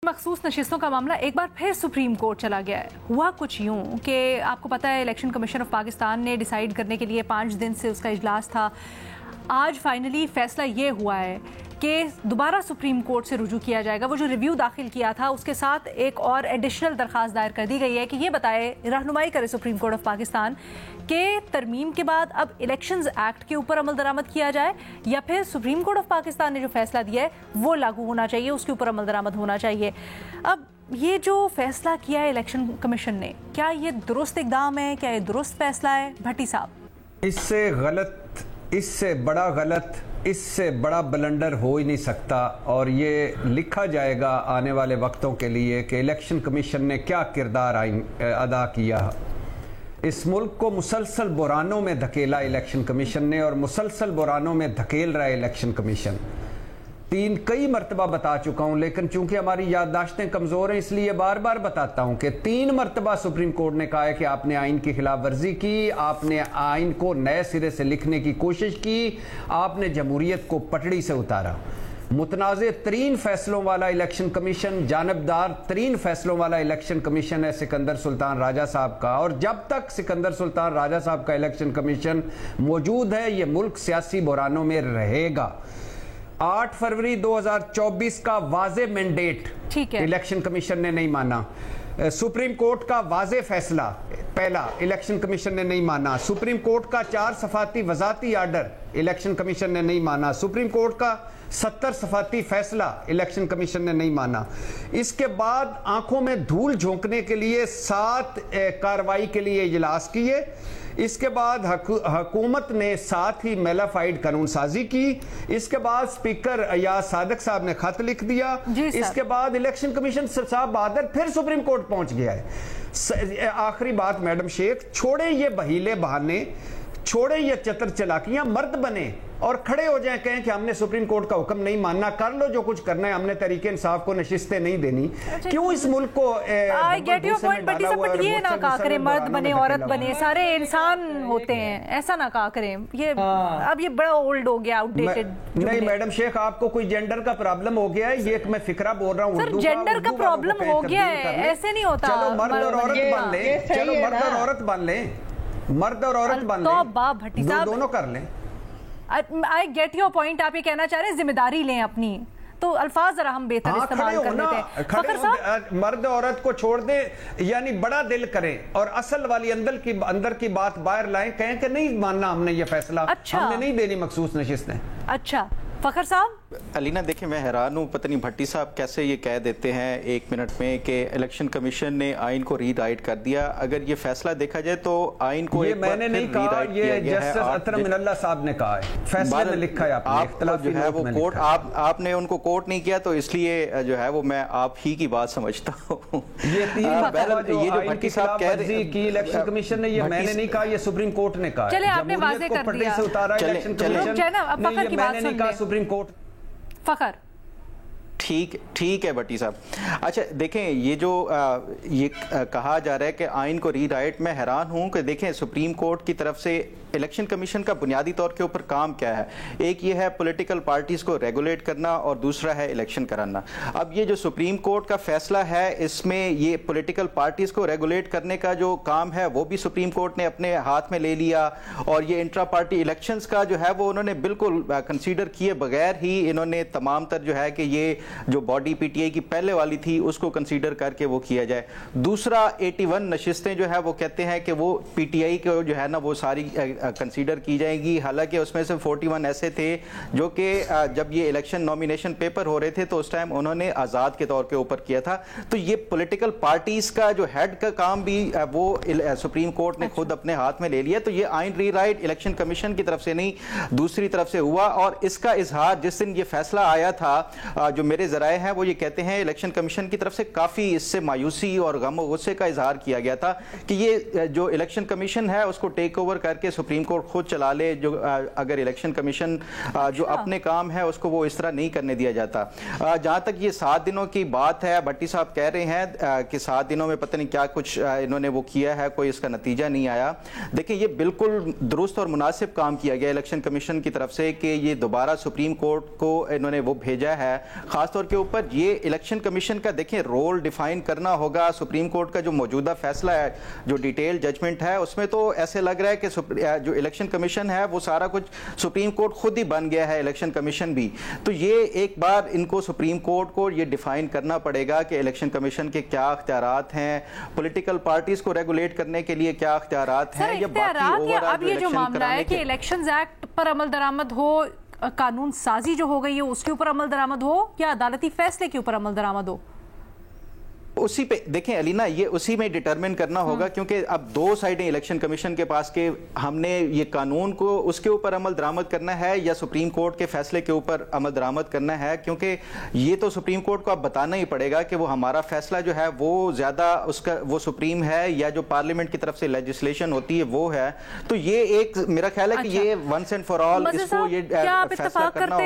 مخصوص نشستوں کا معاملہ ایک بار پھر سپریم کورٹ چلا گیا ہے. ہوا کچھ یوں کہ آپ کو پتہ ہے الیکشن کمیشن آف پاکستان نے ڈیسائیڈ کرنے کے لیے 5 دن سے اس کا اجلاس تھا. آج فائنلی فیصلہ یہ ہوا ہے کہ دوبارہ سپریم کورٹ سے رجوع کیا جائے گا. وہ جو ریویو داخل کیا تھا اس کے ساتھ ایک اور ایڈیشنل درخواست دائر کر دی گئی ہے کہ یہ بتائے, رہنمائی کرے سپریم کورٹ آف پاکستان کہ ترمیم کے بعد اب الیکشنز ایکٹ کے اوپر عمل درآمد کیا جائے یا پھر سپریم کورٹ آف پاکستان نے جو فیصلہ دیا ہے وہ لاگو ہونا چاہیے, اس کے اوپر عمل درآمد ہونا چاہیے. اب یہ جو فیصلہ کیا ہے الیکشن کمیشن نے, کیا یہ درست اقدام ہے, کیا یہ درست فیصلہ ہے؟ بھٹی صاحب, اس سے غلط, اس سے بڑا غلط, اس سے بڑا بلنڈر ہو ہی نہیں سکتا. اور یہ لکھا جائے گا آنے والے وقتوں کے لیے کہ الیکشن کمیشن نے کیا کردار ادا کیا. اس ملک کو مسلسل بحرانوں میں دھکیلا الیکشن کمیشن نے, اور مسلسل بحرانوں میں دھکیل رہا ہے الیکشن کمیشن. کئی مرتبہ بتا چکا ہوں, لیکن چونکہ ہماری یادداشتیں کمزور ہیں اس لیے بار بار بتاتا ہوں کہ 3 مرتبہ سپریم کورٹ نے کہا ہے کہ آپ نے آئین کی خلاف ورزی کی, آپ نے آئین کو نئے سرے سے لکھنے کی کوشش کی, آپ نے جمہوریت کو پٹڑی سے اتارا. متنازع ترین فیصلوں والا الیکشن کمیشن, جانبدار ترین فیصلوں والا الیکشن کمیشن ہے سکندر سلطان راجہ صاحب کا, اور جب تک سکندر سلطان راجہ صاحب کا الیکشن کمیشن موجود ہے یہ ملک سیاسی بحرانوں میں رہے گا. 8 فروری 2024 کا واضح مینڈیٹ الیکشن کمیشن نے نہیں مانا. سپریم کورٹ کا واضح فیصلہ پہلا الیکشن کمیشن نے نہیں مانا. سپریم کورٹ کا 4 صفحاتی وضاحتی آرڈر الیکشن کمیشن نے نہیں مانا. سپریم کورٹ کا 70 صفحاتی فیصلہ الیکشن کمیشن نے نہیں مانا. اس کے بعد آنکھوں میں دھول جھونکنے کے لیے 7 کارروائی کے لیے اجلاس کیے. اس کے بعد حکومت نے ساتھ ہی میلافائڈ قانون سازی کی. اس کے بعد اسپیکر ایاز صادق صاحب نے خط لکھ دیا. اس کے بعد الیکشن کمیشن صاحب بہادر پھر سپریم کورٹ پہنچ گیا ہے. آخری بات میڈم شیخ, چھوڑیں یہ بہیلے بہانے, چھوڑیں یہ چتر چلاکیاں, مرد بنے اور کھڑے ہو جائیں, کہیں کہ ہم نے سپریم کورٹ کا حکم نہیں ماننا, کر لو جو کچھ کرنا ہے, ہم نے تحریک انصاف کو نشستیں نہیں دینی. کیوں اس ملک کو آئی گیٹ یور پوائنٹ بٹی صاحب, بٹ یہ نہ کہا کریں مرد بنے عورت بنے, سارے انسان ہوتے ہیں, ایسا نہ کہا کریں. یہ اب یہ بڑا اولڈ ہو گیا, آؤٹ ڈیٹڈ. نہیں میڈم شیخ, آپ کو کوئی جینڈر کا پرابلم ہو گیا ہے, یہ میں فکرہ بول رہا ہوں سر, جینڈر کا پرابلم ہو گیا ہے, ایسے نہیں ہوتا. چلو مرد اور عورت بن لیں, چلو مرد اور عورت بن لیں, مرد اور عورت بن لیں, دونوں کر لیں. آئی گیٹ یور پوائنٹ, آپ یہ کہنا چاہ رہے ہیں زمہ داری لیں اپنی, تو الفاظ ذرا ہم بہتر استعمال کر لیتے ہیں. فخر صاحب, مرد عورت کو چھوڑ دیں, یعنی بڑا دل کریں اور اصل والی اندر کی بات باہر لائیں, کہیں کہ نہیں ماننا ہم نے یہ فیصلہ, ہم نے نہیں دینی مخصوص نشستیں. اچھا فخر صاحب. علینا دیکھیں, میں حیران ہوں, پتہ نہیں بھٹی صاحب کیسے یہ کہہ دیتے ہیں 1 منٹ میں کہ الیکشن کمیشن نے آئین کو ری رائٹ کر دیا. اگر یہ فیصلہ دیکھا جائے تو آئین کو ایک بار پھر ری رائٹ کیا گیا ہے. جسٹس اطہر من اللہ صاحب نے کہا ہے, فیصلے میں لکھا ہے, آپ جو ہے وہ کورٹ, آپ نے ان کو کورٹ نہیں کیا, تو اس لیے جو ہے وہ میں آپ ہی کی بات سمجھتا ہوں. یہ جو بھٹی صاحب کہہ رہے ہیں کہ الیکشن کمیشن نے, یہ میں نے نہیں کہا, یہ سپریم کورٹ نے کہا. چلے آپ نے واضح کر دیا, سے اتارا الیکشن کمیشن, فخر کی بات سن لیں. Supreme court. فخر ٹھیک ہے بھٹی صاحب. اچھا دیکھیں, یہ جو یہ کہا جا رہا ہے کہ آئین کو ری رائٹ, میں حیران ہوں کہ دیکھیں سپریم کورٹ کی طرف سے الیکشن کمیشن کا بنیادی طور کے اوپر کام کیا ہے. ایک یہ ہے پولیٹیکل پارٹیز کو ریگولیٹ کرنا, اور دوسرا ہے الیکشن کرانا. اب یہ جو سپریم کورٹ کا فیصلہ ہے, اس میں یہ پولیٹیکل پارٹیز کو ریگولیٹ کرنے کا جو کام ہے وہ بھی سپریم کورٹ نے اپنے ہاتھ میں لے لیا, اور یہ انٹرا پارٹی الیکشنز کا جو ہے وہ انہوں نے بالکل کنسیڈر کیے بغیر ہی انہوں نے تمام تر جو ہے کہ یہ جو باڈی پی ٹی آئی کی پہلے والی تھی اس کو کنسیڈر کر کے وہ کیا جائے. دوسرا 81 نشستیں جو ہے وہ کہتے ہیں کہ وہ پی ٹی آئی کو جو ہے نا وہ ساری کنسیڈر کی جائیں گی, حالانکہ اس میں سے 41 ایسے تھے جو کہ جب یہ الیکشن نومینیشن پیپر ہو رہے تھے تو اس ٹائم انہوں نے آزاد کے طور کے اوپر کیا تھا. تو یہ پولیٹیکل پارٹیز کا جو ہیڈ کا کام بھی وہ سپریم کورٹ نے خود اپنے ہاتھ میں لے لیا. تو یہ آئین ری رائٹ الیکشن کمیشن کی طرف سے نہیں, دوسری طرف سے ہوا, اور اس کا اظہار جس دن یہ فیصلہ آیا تھا, جو میرے ذرائع ہیں وہ یہ کہتے ہیں الیکشن کمیشن کی طرف سے کافی اس سے مایوسی اور غم و غصے کا اظہار کیا گیا تھا کہ یہ جو الیکشن کمیشن ہے اس کو ٹیک اوور کر کے سپریم سپریم کورٹ خود چلا لے جو اگر الیکشن کمیشن جو اپنے کام ہے اس کو وہ اس طرح نہیں کرنے دیا جاتا. جہاں تک یہ 7 دنوں کی بات ہے, بھٹی صاحب کہہ رہے ہیں کہ 7 دنوں میں پتہ نہیں کیا کچھ انہوں نے وہ کیا ہے, کوئی اس کا نتیجہ نہیں آیا. دیکھیں یہ بالکل درست اور مناسب کام کیا گیا الیکشن کمیشن کی طرف سے کہ یہ دوبارہ سپریم کورٹ کو انہوں نے وہ بھیجا ہے. خاص طور کے اوپر یہ الیکشن کمیشن کا دیکھیں رول ڈیفائن کرنا ہوگا. سپریم کورٹ کا جو موجودہ فیصلہ ہے, جو ڈیٹیل ججمنٹ ہے, اس میں تو ایسے لگ رہا ہے کہ جو الیکشن کمیشن ہے وہ سارا کچھ سپریم کورٹ خود ہی بن گیا ہے, الیکشن کمیشن بھی. تو یہ ایک بار ان کو سپریم کورٹ کو یہ ڈیفائن کرنا پڑے گا کہ الیکشن کمیشن کے کیا اختیارات ہیں, پولیٹیکل پارٹیز کو ریگولیٹ کرنے کے لیے کیا اختیارات ہیں, یا باقی اب یہ جو معاملہ ہے کہ الیکشنز ایکٹ پر عمل درآمد ہو, قانون سازی جو ہو گئی ہے اس کے اوپر عمل درآمد ہو, یا عدالتی فیصلے کے اوپر عمل درآمد ہو, اسی پہ دیکھیں علینا یہ اسی میں ڈیٹرمن کرنا ہوگا. کیونکہ اب 2 سائڈیں الیکشن کمیشن کے پاس کہ ہم نے یہ قانون کو اس کے اوپر عمل درآمد کرنا ہے یا سپریم کورٹ کے فیصلے کے اوپر عمل درآمد کرنا ہے. کیونکہ یہ تو سپریم کورٹ کو اب بتانا ہی پڑے گا کہ وہ ہمارا فیصلہ جو ہے وہ زیادہ اس کا وہ سپریم ہے یا جو پارلیمنٹ کی طرف سے لیجسلیشن ہوتی ہے وہ ہے. تو یہ ایک میرا خیال ہے کہ یہ ونس اینڈ فار آل اس کو یہ فیصلہ کرنا ہوگا.